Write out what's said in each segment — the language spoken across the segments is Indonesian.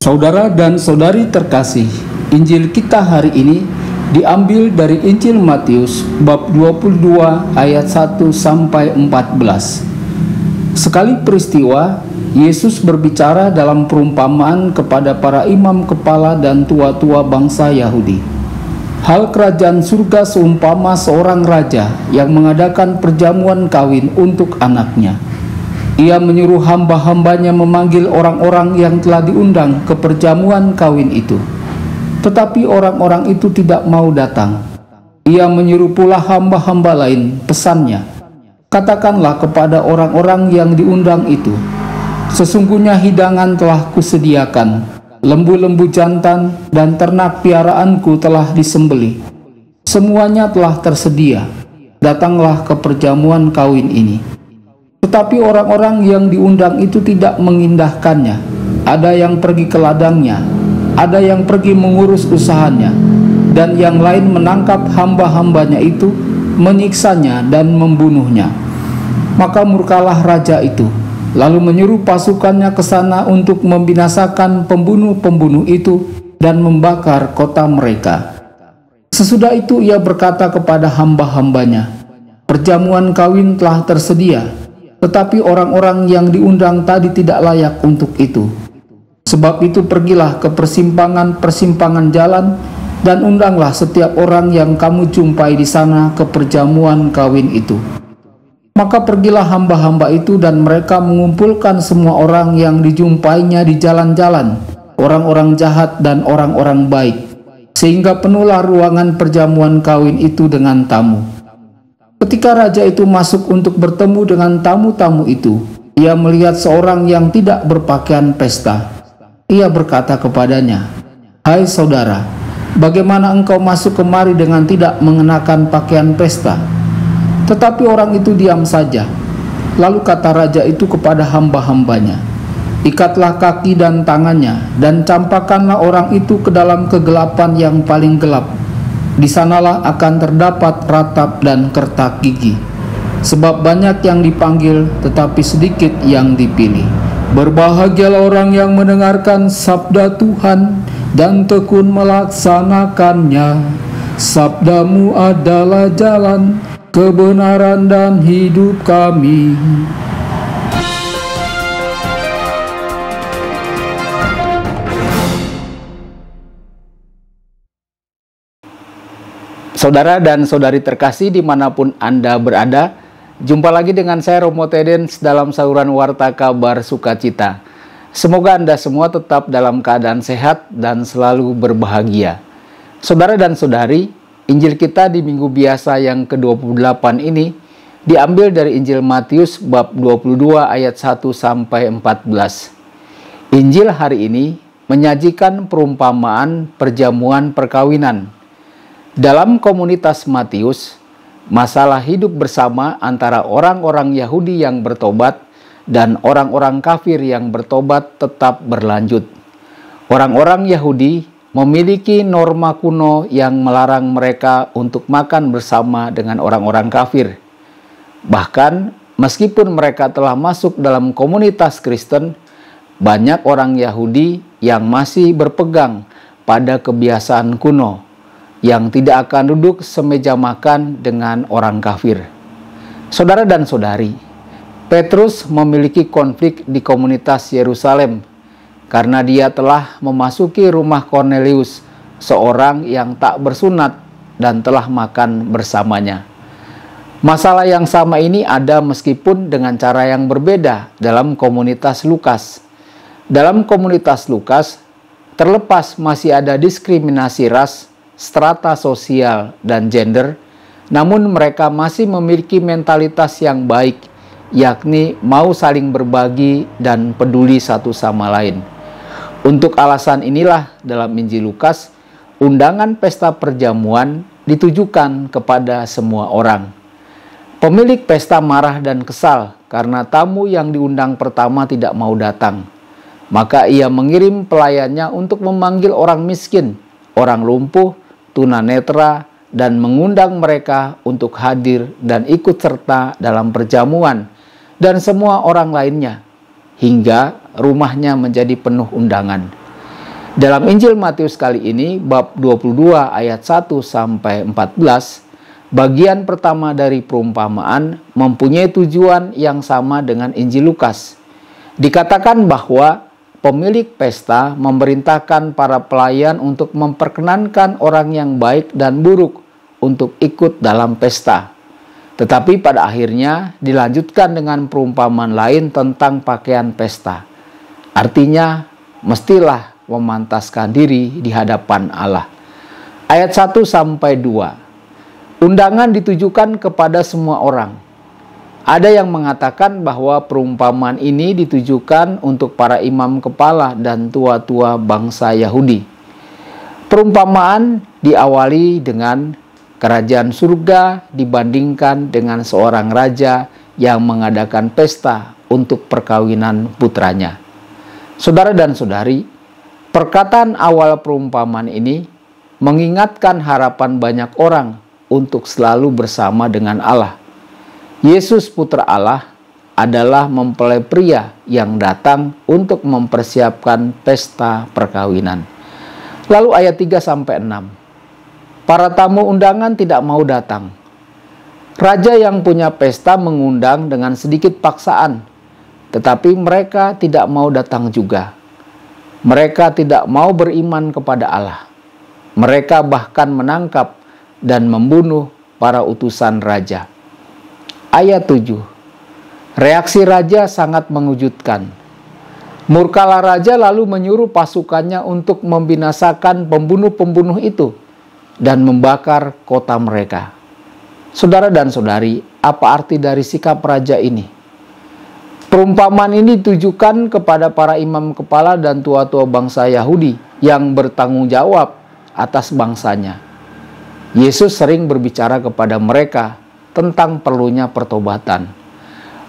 Saudara dan saudari terkasih, Injil kita hari ini diambil dari Injil Matius bab 22 ayat 1 sampai 14. Sekali peristiwa, Yesus berbicara dalam perumpamaan kepada para imam kepala dan tua-tua bangsa Yahudi. Hal kerajaan surga seumpama seorang raja yang mengadakan perjamuan kawin untuk anaknya. Ia menyuruh hamba-hambanya memanggil orang-orang yang telah diundang ke perjamuan kawin itu. Tetapi orang-orang itu tidak mau datang. Ia menyuruh pula hamba-hamba lain, pesannya, "Katakanlah kepada orang-orang yang diundang itu, sesungguhnya hidangan telah kusediakan, lembu-lembu jantan dan ternak piaraanku telah disembelih. Semuanya telah tersedia, datanglah ke perjamuan kawin ini." Tetapi orang-orang yang diundang itu tidak mengindahkannya. Ada yang pergi ke ladangnya, ada yang pergi mengurus usahanya, dan yang lain menangkap hamba-hambanya itu, menyiksanya dan membunuhnya. Maka murkalah raja itu, lalu menyuruh pasukannya ke sana untuk membinasakan pembunuh-pembunuh itu dan membakar kota mereka. Sesudah itu ia berkata kepada hamba-hambanya, "Perjamuan kawin telah tersedia, tetapi orang-orang yang diundang tadi tidak layak untuk itu. Sebab itu pergilah ke persimpangan-persimpangan jalan dan undanglah setiap orang yang kamu jumpai di sana ke perjamuan kawin itu." Maka pergilah hamba-hamba itu dan mereka mengumpulkan semua orang yang dijumpainya di jalan-jalan, orang-orang jahat dan orang-orang baik, sehingga penuhlah ruangan perjamuan kawin itu dengan tamu. Ketika raja itu masuk untuk bertemu dengan tamu-tamu itu, ia melihat seorang yang tidak berpakaian pesta. Ia berkata kepadanya, "Hai saudara, bagaimana engkau masuk kemari dengan tidak mengenakan pakaian pesta?" Tetapi orang itu diam saja. Lalu kata raja itu kepada hamba-hambanya, "Ikatlah kaki dan tangannya, dan campakkanlah orang itu ke dalam kegelapan yang paling gelap. Di sanalah akan terdapat ratap dan kertak gigi. Sebab banyak yang dipanggil, tetapi sedikit yang dipilih. Berbahagialah orang yang mendengarkan sabda Tuhan dan tekun melaksanakannya. Sabdamu adalah jalan, kebenaran dan hidup kami." Saudara dan saudari terkasih dimanapun Anda berada, jumpa lagi dengan saya Romo Tedens dalam saluran Warta Kabar Sukacita. Semoga Anda semua tetap dalam keadaan sehat dan selalu berbahagia. Saudara dan saudari, Injil kita di minggu biasa yang ke-28 ini diambil dari Injil Matius bab 22 ayat 1 sampai 14. Injil hari ini menyajikan perumpamaan perjamuan perkawinan. Dalam komunitas Matius, masalah hidup bersama antara orang-orang Yahudi yang bertobat dan orang-orang kafir yang bertobat tetap berlanjut. Orang-orang Yahudi memiliki norma kuno yang melarang mereka untuk makan bersama dengan orang-orang kafir. Bahkan, meskipun mereka telah masuk dalam komunitas Kristen, banyak orang Yahudi yang masih berpegang pada kebiasaan kuno, yang tidak akan duduk semeja makan dengan orang kafir. Saudara dan saudari, Petrus memiliki konflik di komunitas Yerusalem karena dia telah memasuki rumah Kornelius, seorang yang tak bersunat, dan telah makan bersamanya. Masalah yang sama ini ada meskipun dengan cara yang berbeda dalam komunitas Lukas. Dalam komunitas Lukas, terlepas masih ada diskriminasi ras, strata sosial, dan gender, namun mereka masih memiliki mentalitas yang baik, yakni mau saling berbagi dan peduli satu sama lain. Untuk alasan inilah dalam Injil Lukas, undangan pesta perjamuan ditujukan kepada semua orang. Pemilik pesta marah dan kesal karena tamu yang diundang pertama tidak mau datang. Maka ia mengirim pelayannya untuk memanggil orang miskin, orang lumpuh, tunanetra, dan mengundang mereka untuk hadir dan ikut serta dalam perjamuan, dan semua orang lainnya, hingga rumahnya menjadi penuh undangan. Dalam Injil Matius kali ini, bab 22 ayat 1-14, bagian pertama dari perumpamaan mempunyai tujuan yang sama dengan Injil Lukas. Dikatakan bahwa pemilik pesta memerintahkan para pelayan untuk memperkenankan orang yang baik dan buruk untuk ikut dalam pesta. Tetapi pada akhirnya dilanjutkan dengan perumpamaan lain tentang pakaian pesta. Artinya, mestilah memantaskan diri di hadapan Allah. Ayat 1-2. Undangan ditujukan kepada semua orang. Ada yang mengatakan bahwa perumpamaan ini ditujukan untuk para imam kepala dan tua-tua bangsa Yahudi. Perumpamaan diawali dengan kerajaan surga dibandingkan dengan seorang raja yang mengadakan pesta untuk perkawinan putranya. Saudara dan saudari, perkataan awal perumpamaan ini mengingatkan harapan banyak orang untuk selalu bersama dengan Allah. Yesus Putra Allah adalah mempelai pria yang datang untuk mempersiapkan pesta perkawinan. Lalu ayat 3-6. Para tamu undangan tidak mau datang. Raja yang punya pesta mengundang dengan sedikit paksaan, tetapi mereka tidak mau datang juga. Mereka tidak mau beriman kepada Allah. Mereka bahkan menangkap dan membunuh para utusan raja. Ayat 7. Reaksi raja sangat mengejutkan. Murkalah raja lalu menyuruh pasukannya untuk membinasakan pembunuh-pembunuh itu dan membakar kota mereka. Saudara dan saudari, apa arti dari sikap raja ini? Perumpamaan ini ditujukan kepada para imam kepala dan tua-tua bangsa Yahudi yang bertanggung jawab atas bangsanya. Yesus sering berbicara kepada mereka tentang perlunya pertobatan.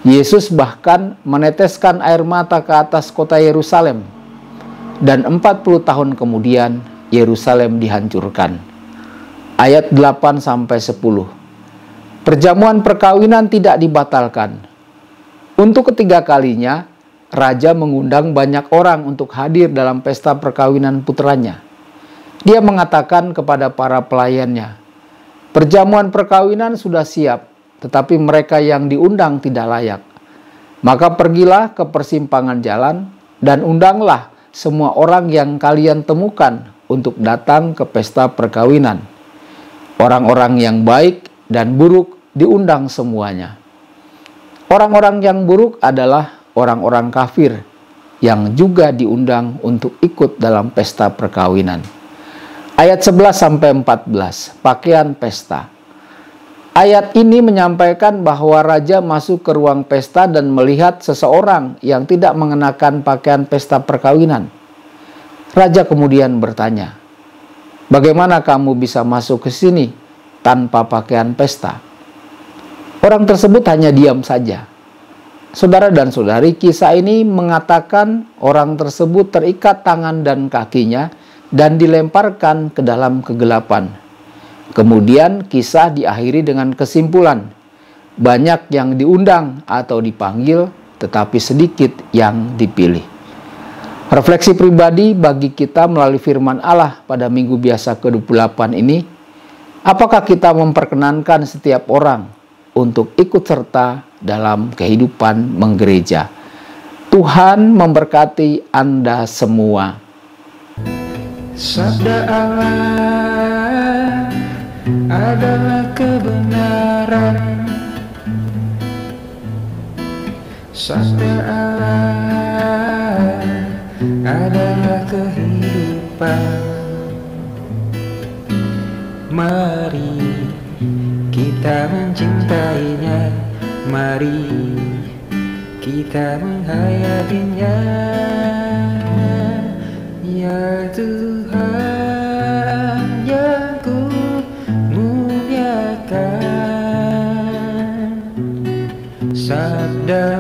Yesus bahkan meneteskan air mata ke atas kota Yerusalem. Dan 40 tahun kemudian Yerusalem dihancurkan. Ayat 8-10. Perjamuan perkawinan tidak dibatalkan. Untuk ketiga kalinya, raja mengundang banyak orang untuk hadir dalam pesta perkawinan putranya. Dia mengatakan kepada para pelayannya, perjamuan perkawinan sudah siap, tetapi mereka yang diundang tidak layak. Maka pergilah ke persimpangan jalan dan undanglah semua orang yang kalian temukan untuk datang ke pesta perkawinan. Orang-orang yang baik dan buruk diundang semuanya. Orang-orang yang buruk adalah orang-orang kafir yang juga diundang untuk ikut dalam pesta perkawinan. Ayat 11-14, pakaian pesta. Ayat ini menyampaikan bahwa raja masuk ke ruang pesta dan melihat seseorang yang tidak mengenakan pakaian pesta perkawinan. Raja kemudian bertanya, "Bagaimana kamu bisa masuk ke sini tanpa pakaian pesta?" Orang tersebut hanya diam saja. Saudara dan saudari, kisah ini mengatakan orang tersebut terikat tangan dan kakinya dan dilemparkan ke dalam kegelapan. Kemudian kisah diakhiri dengan kesimpulan, banyak yang diundang atau dipanggil, tetapi sedikit yang dipilih. Refleksi pribadi bagi kita melalui firman Allah pada minggu biasa ke-28 ini, apakah kita memperkenankan setiap orang untuk ikut serta dalam kehidupan menggereja? Tuhan memberkati Anda semua. Sabda Allah adalah kebenaran. Sabda Allah adalah kehidupan. Mari kita mencintainya, mari kita menghayatinya. Ya Tuhan yang ku muliakan, sabda